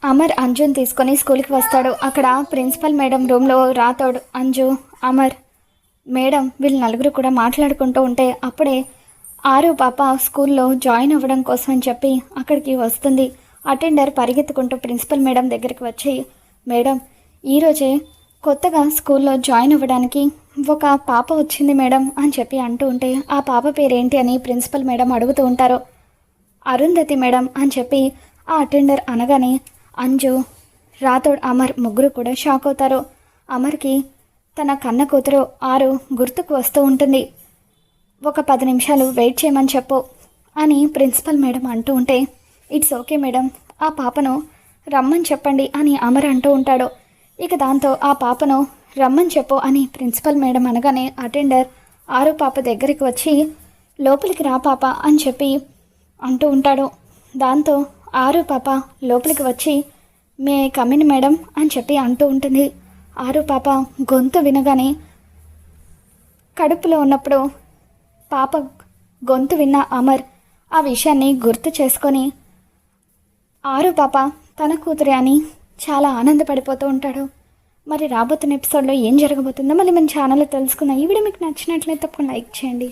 అమర్ అంజుని తీసుకొని స్కూల్కి వస్తాడు. అక్కడ ప్రిన్సిపల్ మేడం రూమ్లో రాతోడు, అంజు, అమర్ మేడం వీళ్ళు నలుగురు కూడా మాట్లాడుకుంటూ ఉంటే అప్పుడే ఆరు పాప స్కూల్లో జాయిన్ అవ్వడం కోసం అని చెప్పి అక్కడికి వస్తుంది. అటెండర్ పరిగెత్తుకుంటూ ప్రిన్సిపల్ మేడం దగ్గరికి వచ్చి, మేడం ఈరోజే కొత్తగా స్కూల్లో జాయిన్ అవ్వడానికి ఒక పాప వచ్చింది మేడం అని చెప్పి అంటూ ఉంటే ఆ పాప పేరేంటి అని ప్రిన్సిపల్ మేడం అడుగుతూ ఉంటారు. అరుంధతి మేడం అని చెప్పి ఆ అటెండర్ అనగానే అంజు, రాథోడ్, అమర్ ముగ్గురు కూడా షాక్ అవుతారు. అమర్కి తన కన్న కూతురు ఆరు గుర్తుకు వస్తూ ఉంటుంది. ఒక 10 నిమిషాలు వెయిట్ చేయమని చెప్పు అని ప్రిన్సిపల్ మేడం అంటూ ఉంటే, ఇట్స్ ఓకే మేడం, ఆ పాపను రమ్మని చెప్పండి అని అమర్ అంటూ ఉంటాడు. ఇక దాంతో ఆ పాపను రమ్మని చెప్పు అని ప్రిన్సిపల్ మేడం అనగానే అటెండర్ ఆరు పాప దగ్గరికి వచ్చి లోపలికి రా పాప అని చెప్పి అంటూ ఉంటాడు. దాంతో ఆరు పాప లోపలికి వచ్చి మే కమిన్ మేడం అని చెప్పి అంటూ ఉంటుంది. ఆరు పాప గొంతు వినగానే కడుపులో ఉన్నప్పుడు పాప గొంతు విన్న అమర్ ఆ విషయాన్ని గుర్తు చేసుకొని ఆరు పాప తన కూతురే అని చాలా ఆనందపడిపోతూ ఉంటాడు. మరి రాబోతున్న ఎపిసోడ్లో ఏం జరగబోతుందో మళ్ళీ మన ఛానల్లో తెలుసుకుందాం. ఈ వీడియో మీకు నచ్చినట్లయితే తప్పకుండా లైక్ చేయండి.